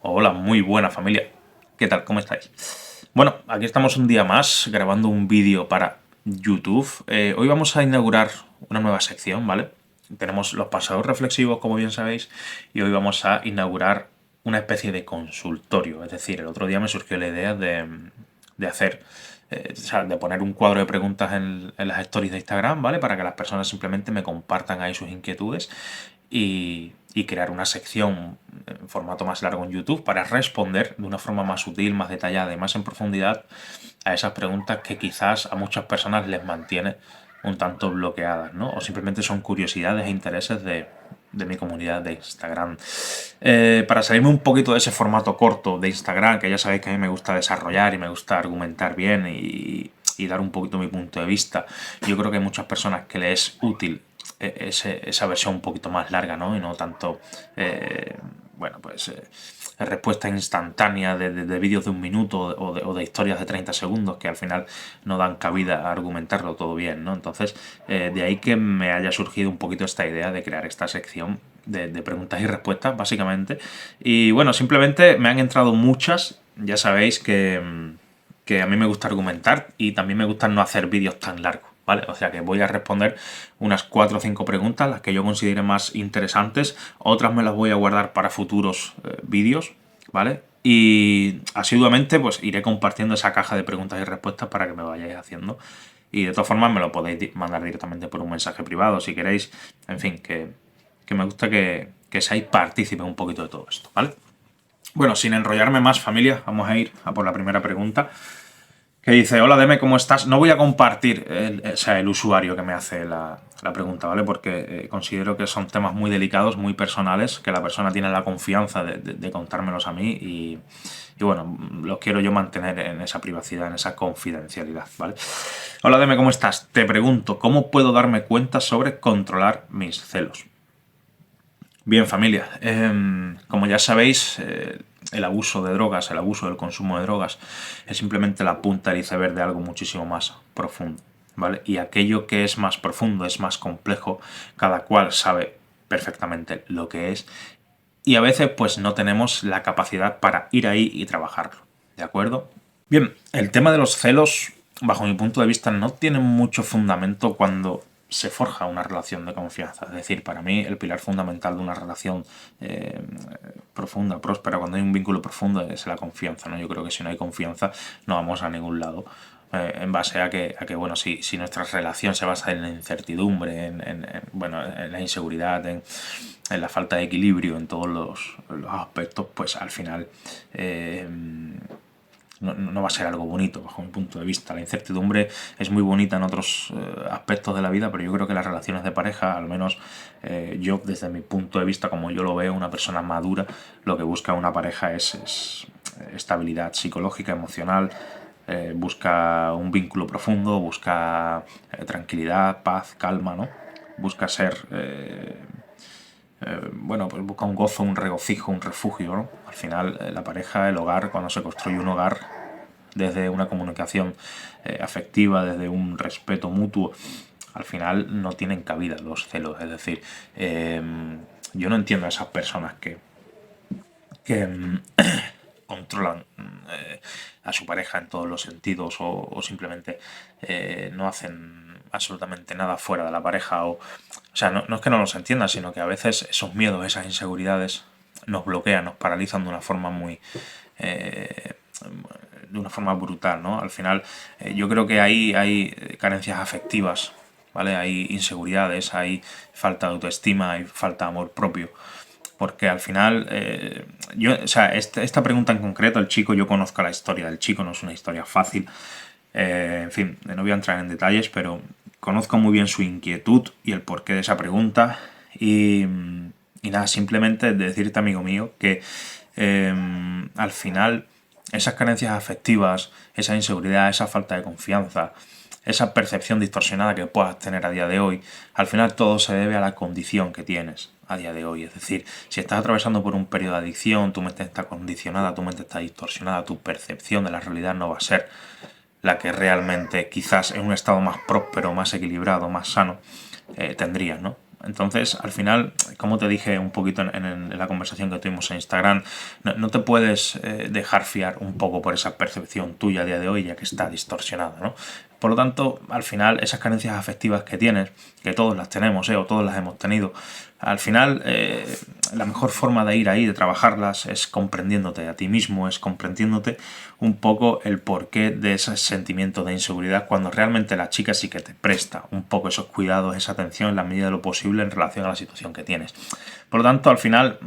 Hola, muy buena familia. ¿Qué tal? ¿Cómo estáis? Bueno, aquí estamos un día más grabando un vídeo para YouTube. Hoy vamos a inaugurar una nueva sección, ¿vale? Tenemos los pasados reflexivos, como bien sabéis, y hoy vamos a inaugurar una especie de consultorio. Es decir, el otro día me surgió la idea de hacer, o sea, de poner un cuadro de preguntas en las stories de Instagram, ¿vale? Para que las personas simplemente me compartan ahí sus inquietudes y crear una sección en formato más largo en YouTube para responder de una forma más sutil, más detallada y más en profundidad a esas preguntas que quizás a muchas personas les mantiene un tanto bloqueadas, ¿no? O simplemente son curiosidades e intereses de mi comunidad de Instagram. Para salirme un poquito de ese formato corto de Instagram, que ya sabéis que a mí me gusta desarrollar y me gusta argumentar bien y dar un poquito mi punto de vista, yo creo que hay muchas personas que les es útil esa versión un poquito más larga, ¿no? Y no tanto, bueno, pues respuesta instantánea de vídeos de un minuto o de historias de 30 segundos que al final no dan cabida a argumentarlo todo bien, ¿no? Entonces, de ahí que me haya surgido un poquito esta idea de crear esta sección de preguntas y respuestas, básicamente. Y bueno, simplemente me han entrado muchas, ya sabéis que a mí me gusta argumentar y también me gusta no hacer vídeos tan largos, ¿vale? O sea que voy a responder unas 4 o 5 preguntas, las que yo considere más interesantes, otras me las voy a guardar para futuros vídeos, ¿vale? Y asiduamente pues iré compartiendo esa caja de preguntas y respuestas para que me vayáis haciendo. Y de todas formas me lo podéis mandar directamente por un mensaje privado si queréis. En fin, que me gusta que seáis partícipes un poquito de todo esto, ¿vale? Bueno, sin enrollarme más, familia, vamos a ir a por la primera pregunta. Que dice, hola Deme, ¿cómo estás? No voy a compartir el usuario que me hace la pregunta, ¿vale? Porque considero que son temas muy delicados, muy personales, que la persona tiene la confianza de contármelos a mí y bueno, los quiero yo mantener en esa privacidad, en esa confidencialidad, ¿vale? Hola Deme, ¿cómo estás? Te pregunto, ¿cómo puedo darme cuenta sobre controlar mis celos? Bien, familia, como ya sabéis, el abuso de drogas, el abuso del consumo de drogas es simplemente la punta del iceberg de algo muchísimo más profundo, ¿vale? Y aquello que es más profundo, es más complejo, cada cual sabe perfectamente lo que es y a veces pues no tenemos la capacidad para ir ahí y trabajarlo, ¿de acuerdo? Bien, el tema de los celos, bajo mi punto de vista, no tiene mucho fundamento cuando se forja una relación de confianza. Es decir, para mí el pilar fundamental de una relación profunda, próspera, cuando hay un vínculo profundo es la confianza, ¿no? Yo creo que si no hay confianza no vamos a ningún lado. En base a que bueno, si nuestra relación se basa en la incertidumbre, bueno, en la inseguridad, en la falta de equilibrio en todos los aspectos, pues al final no va a ser algo bonito bajo mi punto de vista. La incertidumbre es muy bonita en otros aspectos de la vida, pero yo creo que las relaciones de pareja, al menos yo desde mi punto de vista, como yo lo veo, una persona madura, lo que busca una pareja es estabilidad psicológica, emocional, busca un vínculo profundo, busca tranquilidad, paz, calma, ¿no? Busca ser bueno, pues busca un gozo, un regocijo, un refugio, ¿no? Al final, la pareja, el hogar, cuando se construye un hogar desde una comunicación afectiva, desde un respeto mutuo, al final no tienen cabida los celos. Es decir, yo no entiendo a esas personas que controlan a su pareja en todos los sentidos o simplemente no hacen absolutamente nada fuera de la pareja o sea, no es que no los entienda, sino que a veces esos miedos, esas inseguridades nos bloquean, nos paralizan de una forma muy eh, de una forma brutal, ¿no? Al final yo creo que ahí hay carencias afectivas, ¿vale? Hay inseguridades, hay falta de autoestima, hay falta de amor propio porque al final, o sea, esta pregunta en concreto, el chico, yo conozco la historia del chico, no es una historia fácil. En fin, no voy a entrar en detalles, pero conozco muy bien su inquietud y el porqué de esa pregunta. Y nada, simplemente decirte, amigo mío, que al final esas carencias afectivas, esa inseguridad, esa falta de confianza, esa percepción distorsionada que puedas tener a día de hoy, al final todo se debe a la condición que tienes a día de hoy. Es decir, si estás atravesando por un periodo de adicción, tu mente está condicionada, tu mente está distorsionada, tu percepción de la realidad no va a ser la que realmente quizás en un estado más próspero, más equilibrado, más sano, tendrías, ¿no? Entonces, al final, como te dije un poquito en la conversación que tuvimos en Instagram, no te puedes dejar fiar un poco por esa percepción tuya a día de hoy, ya que está distorsionada, ¿no? Por lo tanto, al final, esas carencias afectivas que tienes, que todos las tenemos, o todos las hemos tenido, al final, la mejor forma de ir ahí, de trabajarlas, es comprendiéndote a ti mismo, es comprendiéndote un poco el porqué de ese sentimiento de inseguridad, cuando realmente la chica sí que te presta un poco esos cuidados, esa atención en la medida de lo posible en relación a la situación que tienes. Por lo tanto, al final,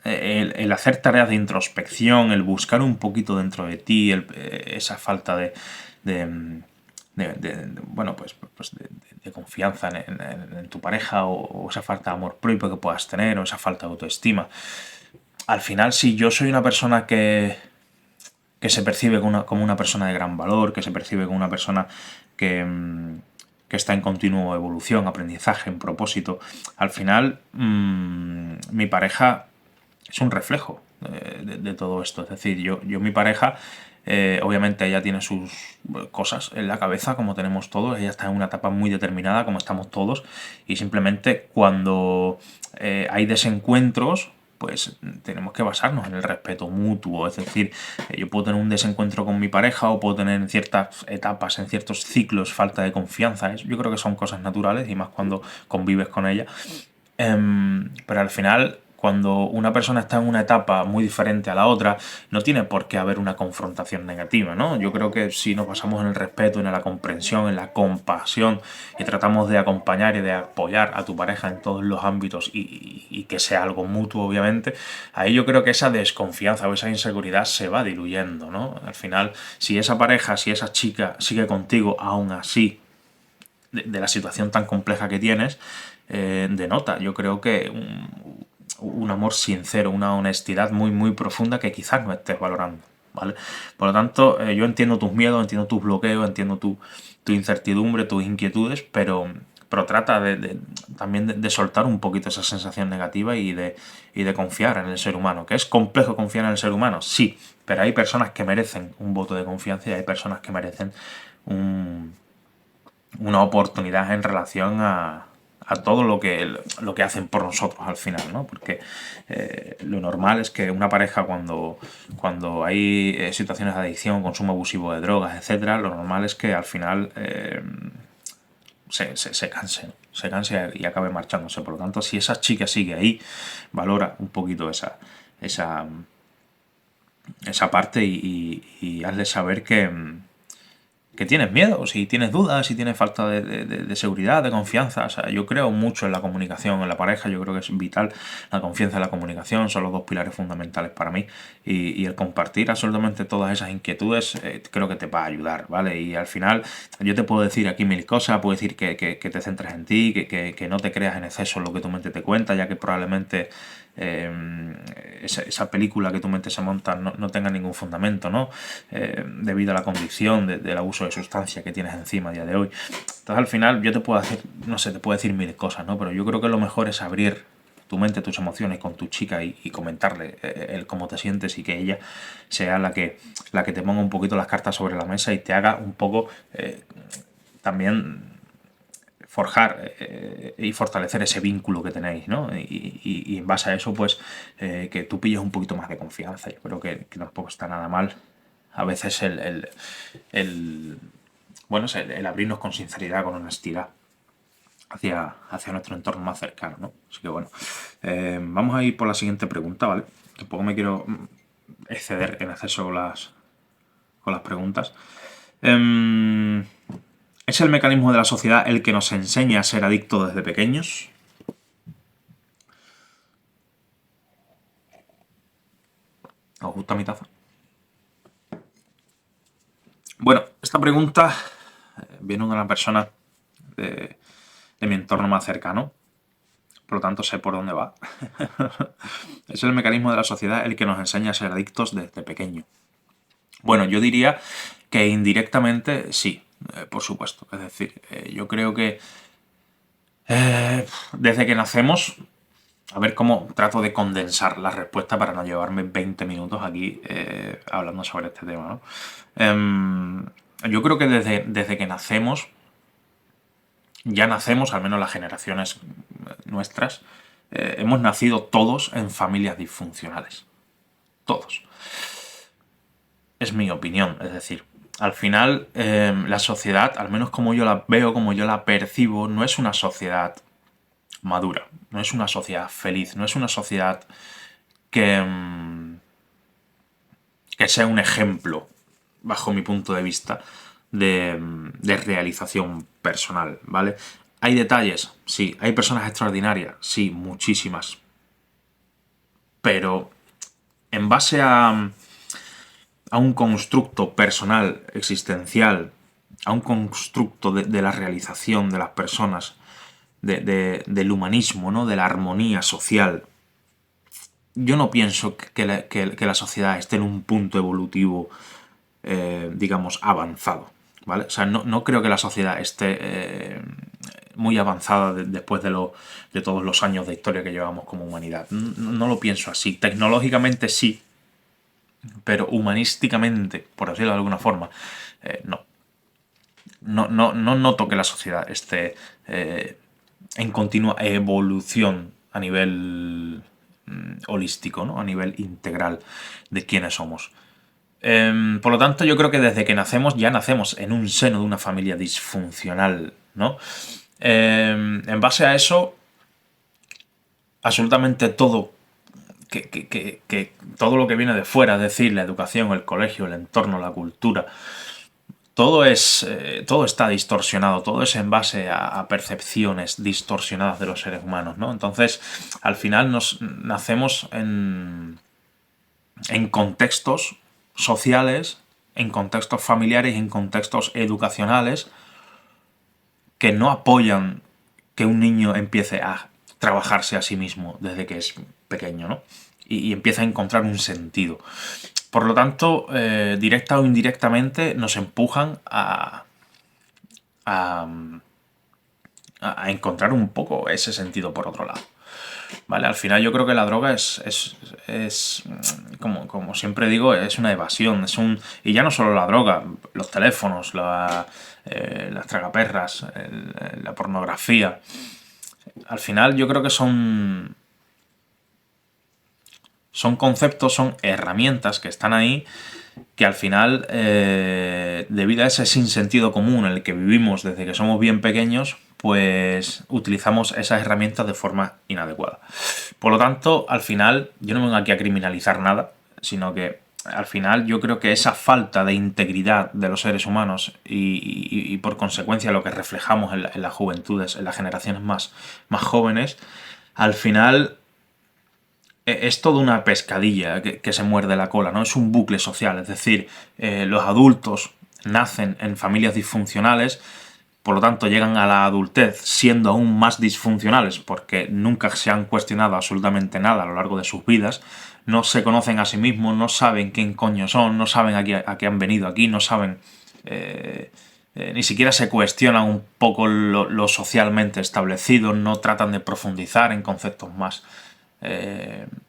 el hacer tareas de introspección, el buscar un poquito dentro de ti, esa falta de, bueno, pues de confianza en tu pareja, o esa falta de amor propio que puedas tener, o esa falta de autoestima. Al final, si yo soy una persona que se percibe como una persona de gran valor, que se percibe como una persona que, que está en continua evolución, aprendizaje, en propósito, al final mi pareja es un reflejo de todo esto. Es decir, mi pareja, obviamente ella tiene sus cosas en la cabeza, como tenemos todos, ella está en una etapa muy determinada, como estamos todos, y simplemente cuando hay desencuentros, pues tenemos que basarnos en el respeto mutuo. Es decir, yo puedo tener un desencuentro con mi pareja, o puedo tener en ciertas etapas, en ciertos ciclos, falta de confianza. Yo creo que son cosas naturales, y más cuando convives con ella. Pero al final, cuando una persona está en una etapa muy diferente a la otra, no tiene por qué haber una confrontación negativa, ¿no? Yo creo que si nos basamos en el respeto, en la comprensión, en la compasión, y tratamos de acompañar y de apoyar a tu pareja en todos los ámbitos, y que sea algo mutuo, obviamente, ahí yo creo que esa desconfianza o esa inseguridad se va diluyendo, ¿no? Al final, si esa pareja, si esa chica sigue contigo aún así, de la situación tan compleja que tienes, denota, yo creo que un amor sincero, una honestidad muy, muy profunda que quizás no estés valorando, ¿vale? Por lo tanto, yo entiendo tus miedos, entiendo tus bloqueos, entiendo tu incertidumbre, tus inquietudes, pero trata también de soltar un poquito esa sensación negativa, y de confiar en el ser humano. ¿Que es complejo confiar en el ser humano? Sí, pero hay personas que merecen un voto de confianza, y hay personas que merecen una oportunidad en relación a todo lo que hacen por nosotros al final, ¿no? Porque lo normal es que una pareja, cuando hay situaciones de adicción, consumo abusivo de drogas, etcétera, lo normal es que al final se canse, ¿no? Se canse y acabe marchándose. Por lo tanto, si esa chica sigue ahí, valora un poquito esa parte, y hazle saber que tienes miedo, si tienes dudas, si tienes falta de seguridad, de confianza. O sea, yo creo mucho en la comunicación en la pareja, yo creo que es vital la confianza y la comunicación, son los dos pilares fundamentales para mí, y el compartir absolutamente todas esas inquietudes creo que te va a ayudar, ¿vale? Y al final yo te puedo decir aquí mil cosas, puedo decir que te centres en ti, que no te creas en exceso en lo que tu mente te cuenta, ya que probablemente esa película que tu mente se monta no tenga ningún fundamento, ¿no? Debido a la convicción del abuso de sustancia que tienes encima a día de hoy. Entonces, al final, yo te puedo hacer, no sé, te puedo decir mil cosas, ¿no? Pero yo creo que lo mejor es abrir tu mente, tus emociones con tu chica, y comentarle el cómo te sientes, y que ella sea la que te ponga un poquito las cartas sobre la mesa, y te haga un poco también forjar y fortalecer ese vínculo que tenéis, ¿no? Y en base a eso, pues, que tú pilles un poquito más de confianza. Yo creo que tampoco está nada mal a veces bueno, es el abrirnos con sinceridad, con honestidad hacia nuestro entorno más cercano, ¿no? Así que bueno, vamos a ir por la siguiente pregunta, ¿vale? Tampoco me quiero exceder en exceso con las preguntas. ¿Es el mecanismo de la sociedad el que nos enseña a ser adictos desde pequeños? ¿Os gusta mi taza? Bueno, esta pregunta viene de una persona de mi entorno más cercano, por lo tanto sé por dónde va. ¿Es el mecanismo de la sociedad el que nos enseña a ser adictos desde pequeño? Bueno, yo diría que indirectamente sí, por supuesto. Es decir, yo creo que desde que nacemos, a ver cómo trato de condensar la respuesta para no llevarme 20 minutos aquí hablando sobre este tema, ¿no? Yo creo que desde que nacemos ya nacemos, al menos las generaciones nuestras, hemos nacido todos en familias disfuncionales. Todos. Es mi opinión, es decir, al final la sociedad, al menos como yo la veo, como yo la percibo, no es una sociedad madura, no es una sociedad feliz, no es una sociedad que, que sea un ejemplo, bajo mi punto de vista, de realización personal, ¿vale? ¿Hay detalles? Sí. ¿Hay personas extraordinarias? Sí, muchísimas. Pero en base a un constructo personal, existencial, a un constructo de la realización de las personas, del humanismo, ¿no? De la armonía social, yo no pienso que la sociedad esté en un punto evolutivo, digamos, avanzado, ¿vale? O sea, no creo que la sociedad esté muy avanzada después de todos los años de historia que llevamos como humanidad. No lo pienso así. Tecnológicamente sí, pero humanísticamente, por decirlo de alguna forma, no. No noto que la sociedad esté en continua evolución a nivel holístico, ¿no? A nivel integral de quiénes somos. Por lo tanto, yo creo que desde que nacemos ya nacemos en un seno de una familia disfuncional, ¿no? En base a eso, absolutamente todo que todo lo que viene de fuera, es decir, la educación, el colegio, el entorno, la cultura, todo está distorsionado, todo es en base a percepciones distorsionadas de los seres humanos, ¿no? Entonces, al final nacemos en contextos sociales, en contextos familiares, en contextos educacionales que no apoyan que un niño empiece a trabajarse a sí mismo desde que es pequeño, ¿no? Y empieza a encontrar un sentido. Por lo tanto, directa o indirectamente nos empujan a, a encontrar un poco ese sentido por otro lado. ¿Vale? Al final yo creo que la droga es como siempre digo, es una evasión. Y ya no solo la droga, los teléfonos, las tragaperras, la pornografía. Al final yo creo que son conceptos, son herramientas que están ahí que al final, debido a ese sinsentido común en el que vivimos desde que somos bien pequeños, pues utilizamos esas herramientas de forma inadecuada. Por lo tanto, al final, yo no vengo aquí a criminalizar nada, sino que al final yo creo que esa falta de integridad de los seres humanos y por consecuencia lo que reflejamos en las juventudes, en las generaciones más jóvenes, al final es toda una pescadilla que se muerde la cola, ¿no? Es un bucle social, es decir, los adultos nacen en familias disfuncionales, por lo tanto llegan a la adultez siendo aún más disfuncionales porque nunca se han cuestionado absolutamente nada a lo largo de sus vidas, no se conocen a sí mismos, no saben quién coño son, no saben a qué han venido aquí, no saben... ni siquiera se cuestionan un poco lo socialmente establecido, no tratan de profundizar en conceptos más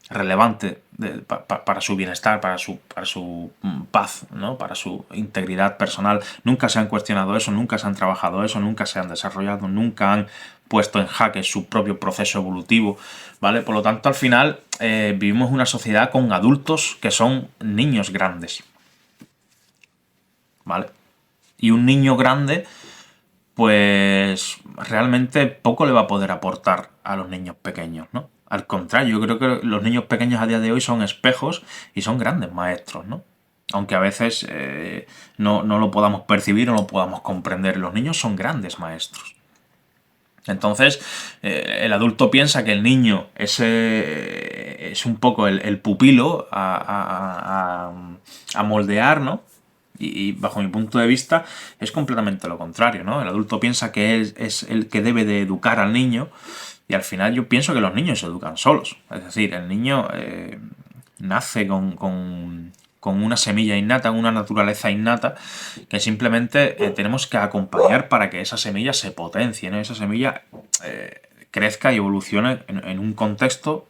relevante para su bienestar, para su paz, ¿no? Para su integridad personal. Nunca se han cuestionado eso, nunca se han trabajado eso, nunca se han desarrollado, nunca han puesto en jaque su propio proceso evolutivo, ¿vale? Por lo tanto, al final vivimos una sociedad con adultos que son niños grandes, ¿vale? Y un niño grande, pues realmente poco le va a poder aportar a los niños pequeños, ¿no? Al contrario, yo creo que los niños pequeños a día de hoy son espejos y son grandes maestros, ¿no? Aunque a veces no lo podamos percibir o no lo podamos comprender. Los niños son grandes maestros. Entonces, el adulto piensa que el niño es un poco el pupilo a moldear, ¿no? Y bajo mi punto de vista es completamente lo contrario, ¿no? El adulto piensa que él es el que debe de educar al niño y al final yo pienso que los niños se educan solos. Es decir, el niño nace con una semilla innata, una naturaleza innata, que simplemente tenemos que acompañar para que esa semilla se potencie, ¿no? Esa semilla crezca y evolucione en un contexto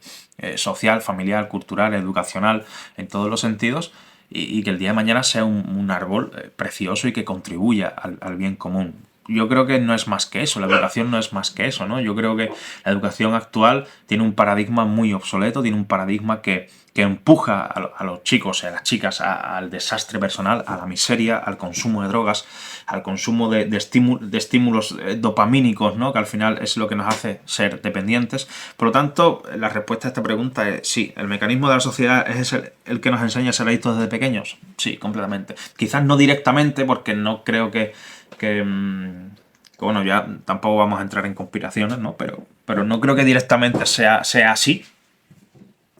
social, familiar, cultural, educacional, en todos los sentidos, y que el día de mañana sea un árbol precioso y que contribuya al bien común. yo creo que no es más que eso, la educación no es más que eso, ¿no? Yo creo que la educación actual tiene un paradigma muy obsoleto, tiene un paradigma que empuja a los chicos y a las chicas al desastre personal, a la miseria, al consumo de drogas, al consumo de estímulos dopamínicos, ¿no? Que al final es lo que nos hace ser dependientes. Por lo tanto, la respuesta a esta pregunta es sí. ¿El mecanismo de la sociedad es el que nos enseña a ser adictos desde pequeños? Sí, completamente. Quizás no directamente, porque no creo que, bueno, ya tampoco vamos a entrar en conspiraciones, ¿no? Pero no creo que directamente sea así.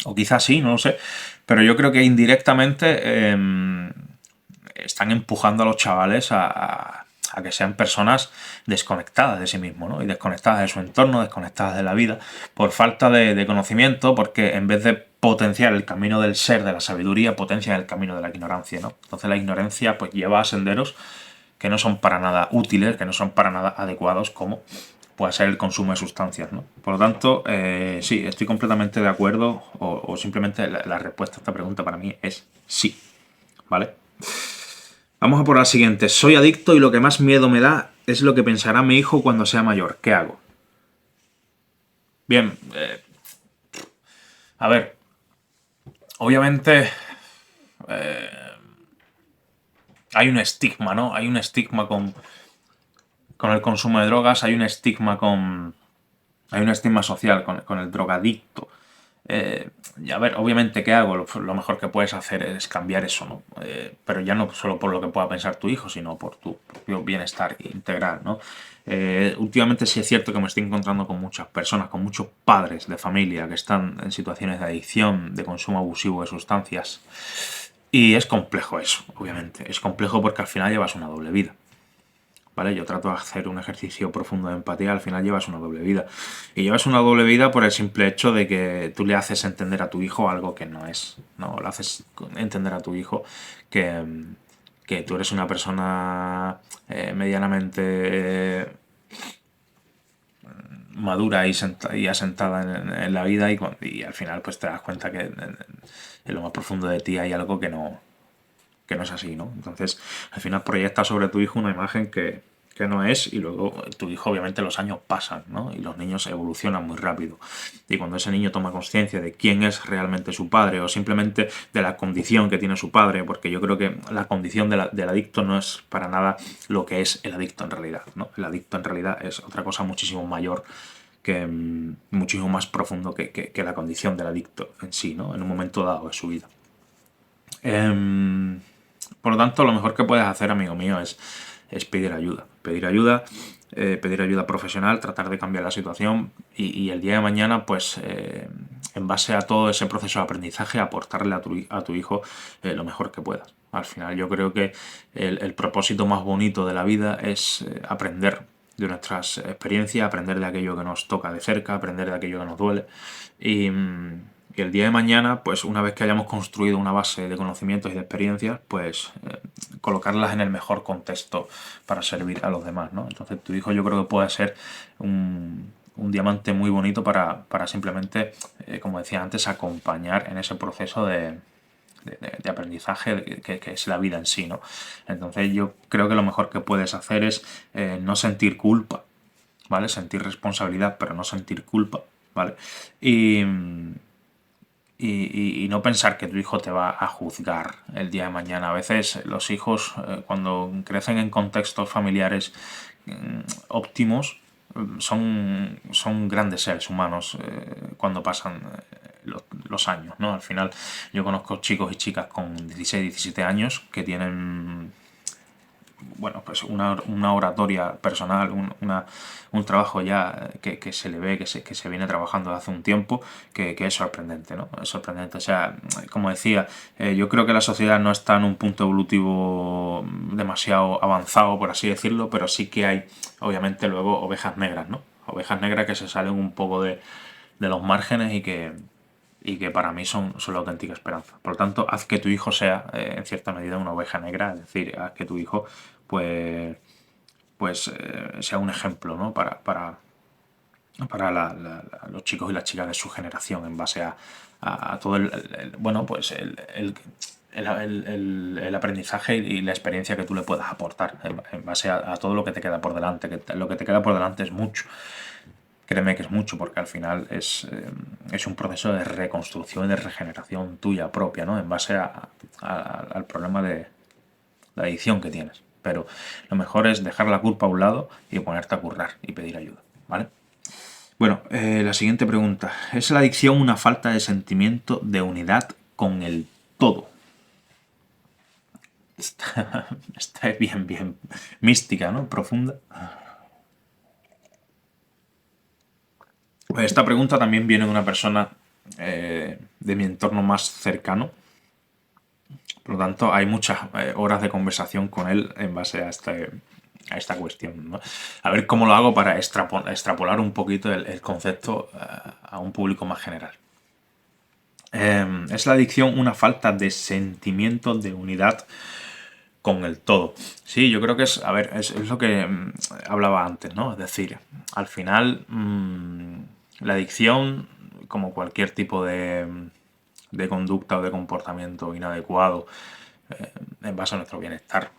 O quizás sí, no lo sé. Pero yo creo que indirectamente están empujando a los chavales a que sean personas desconectadas de sí mismos, ¿no? Y desconectadas de su entorno, desconectadas de la vida, por falta de conocimiento, porque en vez de potenciar el camino del ser, de la sabiduría, potencian el camino de la ignorancia, ¿no? Entonces la ignorancia pues lleva a senderos que no son para nada útiles, que no son para nada adecuados, como puede ser el consumo de sustancias, ¿no? Por lo tanto, sí, estoy completamente de acuerdo, o simplemente la respuesta a esta pregunta para mí es sí, ¿vale? Vamos a por la siguiente. Soy adicto y lo que más miedo me da es lo que pensará mi hijo cuando sea mayor. ¿Qué hago? Bien, a ver, obviamente hay un estigma, ¿no? Hay un estigma con el consumo de drogas, hay un estigma hay un estigma social con el drogadicto. Y a ver, obviamente, ¿qué hago? Lo mejor que puedes hacer es cambiar eso, ¿no? Pero ya no solo por lo que pueda pensar tu hijo, sino por tu propio bienestar integral, ¿no? Últimamente sí es cierto que me estoy encontrando con muchas personas, con muchos padres de familia que están en situaciones de adicción, de consumo abusivo de sustancias. Y es complejo eso, obviamente. Es complejo porque al final llevas una doble vida. ¿Vale? Yo trato de hacer un ejercicio profundo de empatía, al final llevas una doble vida. Y llevas una doble vida por el simple hecho de que tú le haces entender a tu hijo algo que no es, ¿no? Le haces entender a tu hijo que, que tú eres una persona medianamente madura y asentada en la vida y al final pues te das cuenta que en lo más profundo de ti hay algo que no es así, ¿no? Entonces, al final proyectas sobre tu hijo una imagen que no es y luego tu hijo, obviamente, los años pasan, ¿no? Y los niños evolucionan muy rápido. Y cuando ese niño toma conciencia de quién es realmente su padre o simplemente de la condición que tiene su padre, porque yo creo que la condición del adicto no es para nada lo que es el adicto en realidad, ¿no? El adicto en realidad es otra cosa muchísimo mayor muchísimo más profundo que la condición del adicto en sí, ¿no? En un momento dado de su vida. Por lo tanto, lo mejor que puedes hacer, amigo mío, es pedir ayuda. Pedir ayuda profesional, tratar de cambiar la situación y el día de mañana, pues, en base a todo ese proceso de aprendizaje, aportarle a tu hijo lo mejor que puedas. Al final, yo creo que el propósito más bonito de la vida es aprender de nuestras experiencias, aprender de aquello que nos toca de cerca, aprender de aquello que nos duele. Y el día de mañana, pues una vez que hayamos construido una base de conocimientos y de experiencias, pues colocarlas en el mejor contexto para servir a los demás, ¿no? Entonces tu hijo yo creo que puede ser un diamante muy bonito para simplemente, como decía antes, acompañar en ese proceso de aprendizaje que es la vida en sí, ¿no? Entonces yo creo que lo mejor que puedes hacer es no sentir culpa, ¿vale? Sentir responsabilidad, pero no sentir culpa, ¿vale? Y, y no pensar que tu hijo te va a juzgar el día de mañana. A veces los hijos, cuando crecen en contextos familiares óptimos, son grandes seres humanos cuando pasan los años, ¿no? Al final yo conozco chicos y chicas con 16, 17 años que tienen bueno, pues una oratoria personal, un trabajo ya que se le ve, que se viene trabajando desde hace un tiempo, que es sorprendente, ¿no? Es sorprendente. O sea, como decía, yo creo que la sociedad no está en un punto evolutivo demasiado avanzado, por así decirlo, pero sí que hay, obviamente, luego ovejas negras, ¿no? Ovejas negras que se salen un poco de los márgenes y que para mí son la auténtica esperanza. Por lo tanto, haz que tu hijo sea, en cierta medida, una oveja negra, es decir, haz que tu hijo, pues, sea un ejemplo, ¿no? Para los chicos y las chicas de su generación, en base a todo bueno, pues el aprendizaje y la experiencia que tú le puedas aportar en base a todo lo que te queda por delante. Lo que te queda por delante es mucho. Créeme que es mucho, porque al final es un proceso de reconstrucción y de regeneración tuya propia, ¿no? En base al problema de la adicción que tienes. Pero lo mejor es dejar la culpa a un lado y ponerte a currar y pedir ayuda, ¿vale? Bueno, la siguiente pregunta. ¿Es la adicción una falta de sentimiento de unidad con el todo? Esta es bien mística, ¿no? Profunda. Esta pregunta también viene de una persona de mi entorno más cercano. Por lo tanto, hay muchas horas de conversación con él en base a esta cuestión, ¿no? A ver cómo lo hago para extrapolar un poquito el concepto a un público más general. ¿Es la adicción una falta de sentimiento de unidad con el todo? Sí, yo creo que es, a ver, es lo que hablaba antes, ¿no? Es decir, al final la adicción, como cualquier tipo de conducta o de comportamiento inadecuado en base a nuestro bienestar,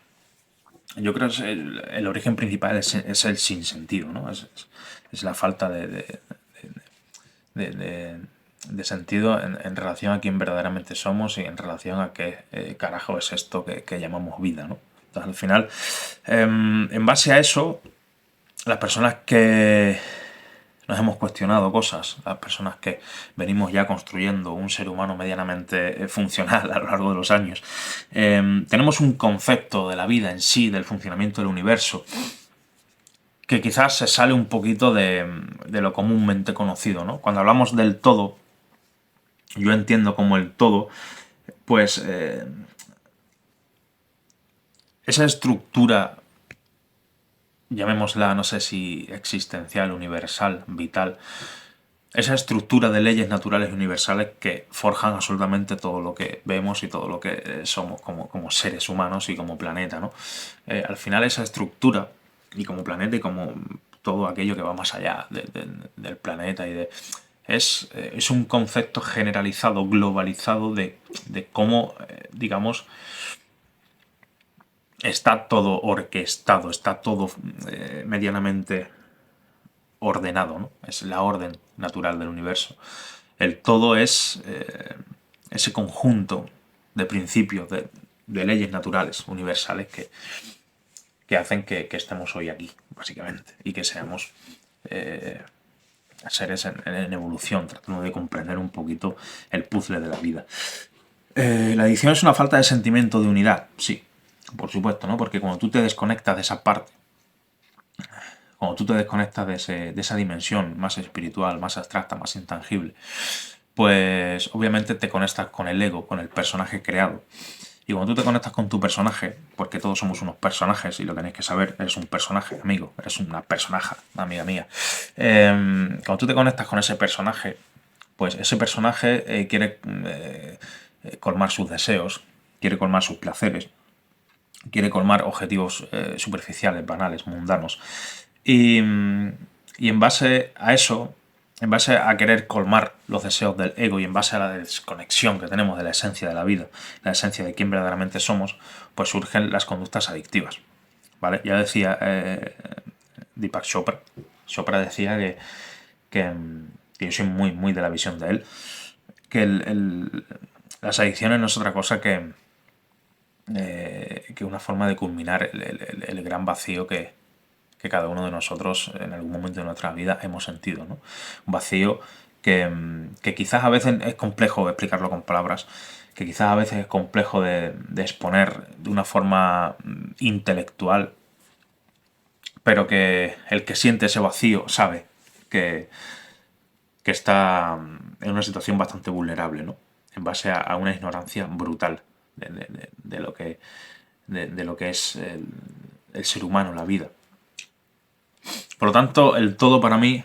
yo creo que el origen principal es el sinsentido, ¿no? Es la falta de- de sentido en relación a quién verdaderamente somos y en relación a qué carajo es esto que llamamos vida, ¿no? Entonces, al final, en base a eso, las personas que nos hemos cuestionado cosas, las personas que venimos ya construyendo un ser humano medianamente funcional a lo largo de los años, tenemos un concepto de la vida en sí, del funcionamiento del universo, que quizás se sale un poquito de lo comúnmente conocido, ¿no? Cuando hablamos del todo, yo entiendo como el todo, pues esa estructura, llamémosla, no sé si existencial, universal, vital, esa estructura de leyes naturales universales que forjan absolutamente todo lo que vemos y todo lo que somos como seres humanos y como planeta, ¿no? Al final esa estructura, y como planeta y como todo aquello que va más allá del planeta es un concepto generalizado, globalizado de cómo, digamos, está todo orquestado, está todo medianamente ordenado, ¿no? Es la orden natural del universo. El todo es ese conjunto de principios, de leyes naturales, universales, que hacen que estemos hoy aquí, básicamente, y que seamos seres en evolución, tratando de comprender un poquito el puzzle de la vida. La adicción es una falta de sentimiento de unidad, sí, por supuesto, ¿no? Porque cuando tú te desconectas de esa parte, cuando tú te desconectas de esa dimensión más espiritual, más abstracta, más intangible, pues obviamente te conectas con el ego, con el personaje creado. Y cuando tú te conectas con tu personaje, porque todos somos unos personajes y lo tenéis que saber, eres un personaje, amigo, eres una personaja, amiga mía. Cuando tú te conectas con ese personaje, pues ese personaje quiere colmar sus deseos, quiere colmar sus placeres, quiere colmar objetivos superficiales, banales, mundanos. Y en base a eso, en base a querer colmar los deseos del ego y en base a la desconexión que tenemos de la esencia de la vida, la esencia de quién verdaderamente somos, pues surgen las conductas adictivas. ¿Vale? Ya decía Deepak Chopra. Chopra decía que yo soy muy de la visión de él, que las adicciones no es otra cosa que una forma de culminar el gran vacío que cada uno de nosotros en algún momento de nuestra vida hemos sentido, ¿no? Un vacío que quizás a veces es complejo explicarlo con palabras, que quizás a veces es complejo de exponer de una forma intelectual, pero que el que siente ese vacío sabe que, que está en una situación bastante vulnerable, ¿no? En base a una ignorancia brutal de lo de lo que es el ser humano, la vida. Por lo tanto, el todo para mí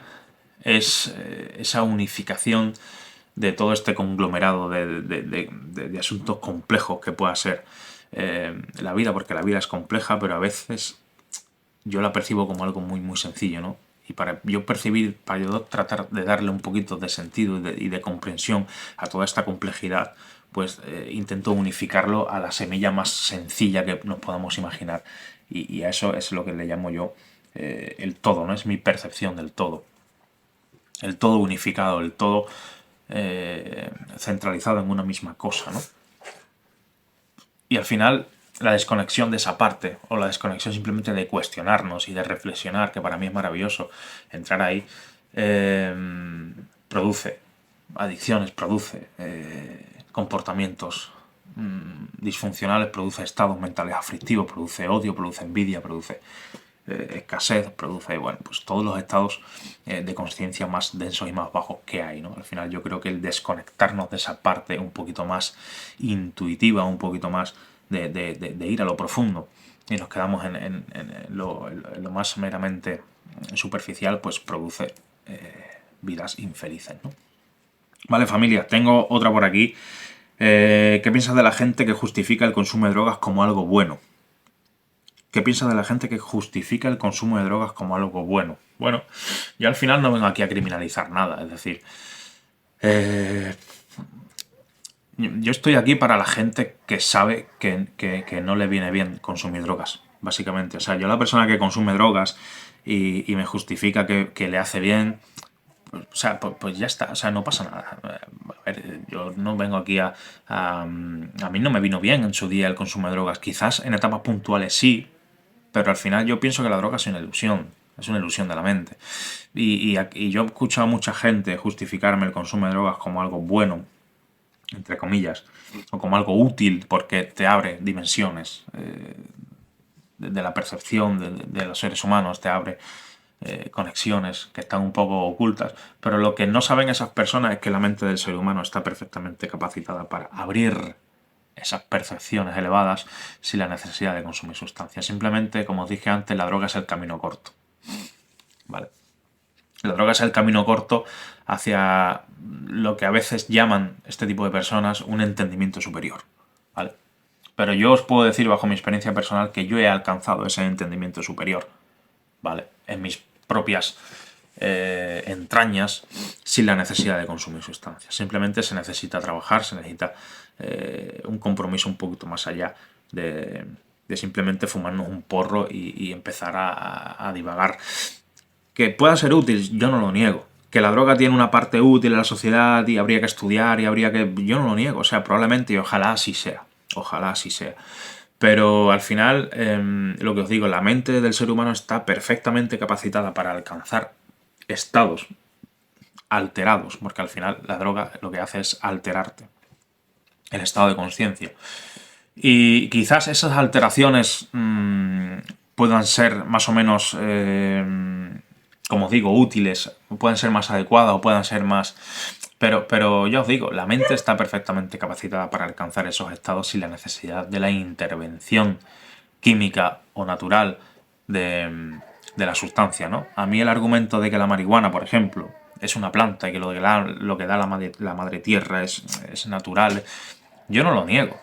es esa unificación de todo este conglomerado de asuntos complejos que pueda ser la vida, porque la vida es compleja, pero a veces yo la percibo como algo muy sencillo, ¿no? Y para yo percibir, para yo tratar de darle un poquito de sentido y de comprensión a toda esta complejidad, pues intento unificarlo a la semilla más sencilla que nos podamos imaginar. Y a eso es lo que le llamo yo el todo, ¿no? Es mi percepción del todo. El todo unificado, el todo centralizado en una misma cosa, ¿no? Y al final la desconexión de esa parte, o la desconexión simplemente de cuestionarnos y de reflexionar, que para mí es maravilloso entrar ahí, produce adicciones, produce comportamientos disfuncionales, produce estados mentales aflictivos, produce odio, produce envidia, produce escasez, produce, bueno, pues todos los estados de conciencia más densos y más bajos que hay, ¿no? Al final yo creo que el desconectarnos de esa parte un poquito más intuitiva, un poquito más de ir a lo profundo y nos quedamos en lo más meramente superficial, pues produce vidas infelices, ¿no? Vale, familia, tengo otra por aquí. ¿Qué piensas de la gente que justifica el consumo de drogas como algo bueno? ¿Qué piensas de la gente que justifica el consumo de drogas como algo bueno? Bueno, yo al final no vengo aquí a criminalizar nada, es decir, yo estoy aquí para la gente que sabe que no le viene bien consumir drogas, básicamente. O sea, yo la persona que consume drogas y me justifica que le hace bien, o sea, pues ya está, o sea, no pasa nada. A ver, yo no vengo aquí a mí no me vino bien en su día el consumo de drogas. Quizás en etapas puntuales sí, pero al final yo pienso que la droga es una ilusión de la mente. Y yo he escuchado a mucha gente justificarme el consumo de drogas como algo bueno, entre comillas, o como algo útil porque te abre dimensiones de la percepción de los seres humanos, te abre conexiones que están un poco ocultas, pero lo que no saben esas personas es que la mente del ser humano está perfectamente capacitada para abrir esas percepciones elevadas sin la necesidad de consumir sustancias. Simplemente, como os dije antes, la droga es el camino corto. ¿Vale? La droga es el camino corto hacia lo que a veces llaman este tipo de personas un entendimiento superior. ¿Vale? Pero yo os puedo decir, bajo mi experiencia personal, que yo he alcanzado ese entendimiento superior. ¿Vale? En mis propias entrañas, sin la necesidad de consumir sustancias. Simplemente se necesita trabajar, se necesita un compromiso un poquito más allá de simplemente fumarnos un porro y empezar a divagar. Que pueda ser útil, yo no lo niego. Que la droga tiene una parte útil en la sociedad y habría que estudiar y habría que... Yo no lo niego, o sea, probablemente y ojalá así sea. Ojalá así sea. Pero al final, lo que os digo, la mente del ser humano está perfectamente capacitada para alcanzar estados alterados, porque al final la droga lo que hace es alterarte el estado de conciencia. Y quizás esas alteraciones puedan ser más o menos, como os digo, útiles, pueden ser más adecuadas o puedan ser más... Pero ya os digo, la mente está perfectamente capacitada para alcanzar esos estados sin la necesidad de la intervención química o natural de la sustancia, ¿no? A mí el argumento de que la marihuana, por ejemplo, es una planta y que lo que da la madre tierra es natural, yo no lo niego,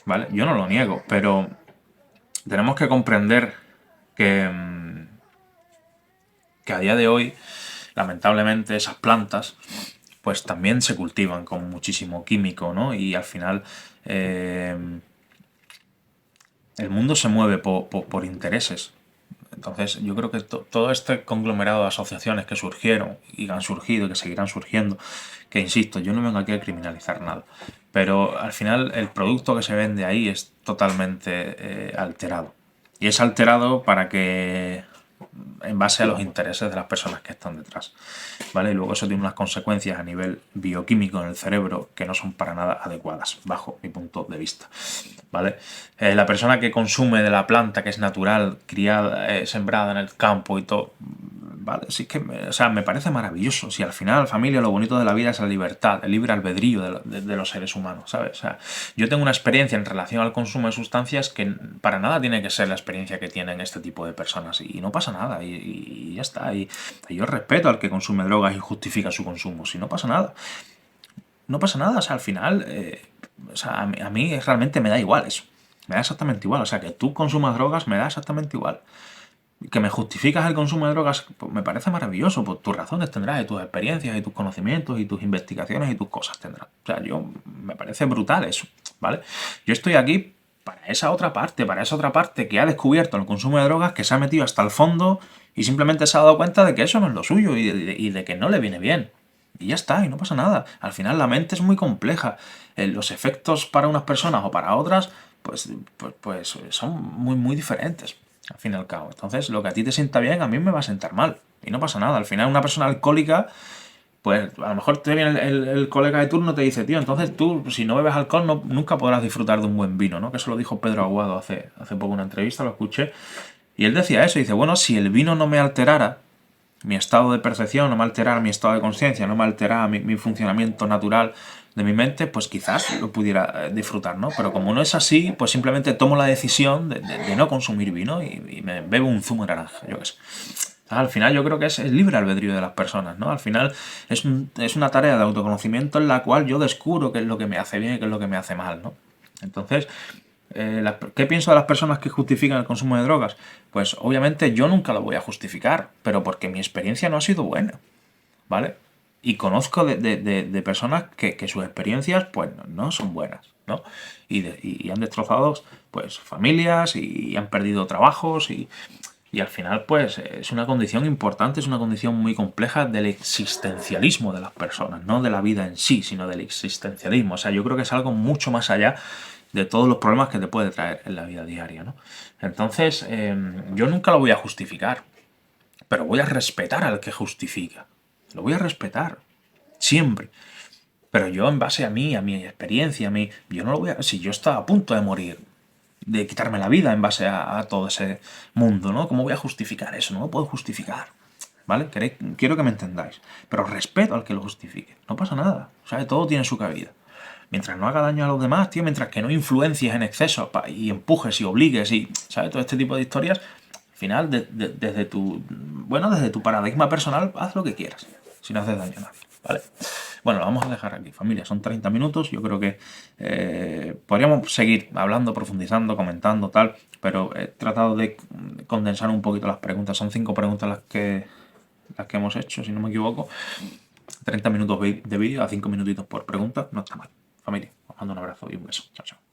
¿vale? Yo no lo niego, pero tenemos que comprender que a día de hoy, lamentablemente, esas plantas pues también se cultivan con muchísimo químico, ¿no? Y al final el mundo se mueve por intereses. Entonces yo creo que todo este conglomerado de asociaciones que surgieron y han surgido y que seguirán surgiendo, que insisto, yo no vengo aquí a criminalizar nada, pero al final el producto que se vende ahí es totalmente alterado. Y es alterado para que en base a los intereses de las personas que están detrás, ¿vale? Y luego eso tiene unas consecuencias a nivel bioquímico en el cerebro que no son para nada adecuadas, bajo mi punto de vista, ¿vale? La persona que consume de la planta que es natural, criada, sembrada en el campo y todo, ¿vale? Sí que, o sea, me parece maravilloso. Si al final, familia, lo bonito de la vida es la libertad, el libre albedrío de los seres humanos, ¿sabes? O sea, yo tengo una experiencia en relación al consumo de sustancias que para nada tiene que ser la experiencia que tienen este tipo de personas y no pasa nada y ya está. Y yo respeto al que consume drogas y justifica su consumo, si no pasa nada. No pasa nada, o sea, al final, o sea, a mí realmente me da igual eso. Me da exactamente igual, o sea, que tú consumas drogas me da exactamente igual. que me justificas el consumo de drogas, pues me parece maravilloso, pues tus razones tendrás, y tus experiencias, y tus conocimientos, y tus investigaciones, y tus cosas tendrás. O sea, me parece brutal eso, ¿vale? Yo estoy aquí para esa otra parte que ha descubierto el consumo de drogas, que se ha metido hasta el fondo y simplemente se ha dado cuenta de que eso no es lo suyo y de que no le viene bien. Y ya está, y no pasa nada. Al final la mente es muy compleja. Los efectos para unas personas o para otras, pues son muy diferentes, al fin y al cabo. Entonces, lo que a ti te sienta bien, a mí me va a sentar mal. Y no pasa nada. Al final, una persona alcohólica, pues a lo mejor te viene el colega de turno y te dice, tío, entonces tú, si no bebes alcohol, nunca podrás disfrutar de un buen vino, ¿no? Que eso lo dijo Pedro Aguado hace poco en una entrevista, lo escuché. Y él decía eso, dice, bueno, si el vino no me alterara mi estado de percepción, no me alterara mi estado de conciencia, no me alterara mi funcionamiento natural de mi mente, pues quizás lo pudiera disfrutar, ¿no? Pero como no es así, pues simplemente tomo la decisión de no consumir vino y me bebo un zumo de naranja, yo qué sé. Al final yo creo que es libre albedrío de las personas, ¿no? Al final es una tarea de autoconocimiento en la cual yo descubro qué es lo que me hace bien y qué es lo que me hace mal, ¿no? Entonces, ¿qué pienso de las personas que justifican el consumo de drogas? Pues obviamente yo nunca lo voy a justificar, pero porque mi experiencia no ha sido buena, ¿vale? Y conozco de personas que sus experiencias pues no son buenas, ¿no? Y han destrozado pues familias y han perdido trabajos y al final pues es una condición importante, es una condición muy compleja del existencialismo de las personas, no de la vida en sí, sino del existencialismo. O sea, yo creo que es algo mucho más allá de todos los problemas que te puede traer en la vida diaria, ¿no? Entonces, yo nunca lo voy a justificar, pero voy a respetar al que justifica. Lo voy a respetar, siempre. Pero yo en base a mí, a mi experiencia, yo no lo voy a... Si yo estaba a punto de morir, de quitarme la vida en base a todo ese mundo, ¿no? ¿Cómo voy a justificar eso? No lo puedo justificar, ¿vale? Quiero que me entendáis. Pero respeto al que lo justifique. No pasa nada. O sea, todo tiene su cabida. Mientras no haga daño a los demás, tío, mientras que no influencies en exceso y empujes y obligues y, ¿sabes? Todo este tipo de historias, al final, desde tu paradigma personal, haz lo que quieras, si no haces daño a nadie, ¿vale? Bueno, lo vamos a dejar aquí, familia. Son 30 minutos. Yo creo que podríamos seguir hablando, profundizando, comentando, tal, pero he tratado de condensar un poquito las preguntas. Son 5 preguntas las que hemos hecho, si no me equivoco. 30 minutos de vídeo a 5 minutitos por pregunta. No está mal. Familia, os mando un abrazo y un beso. Chao, chao.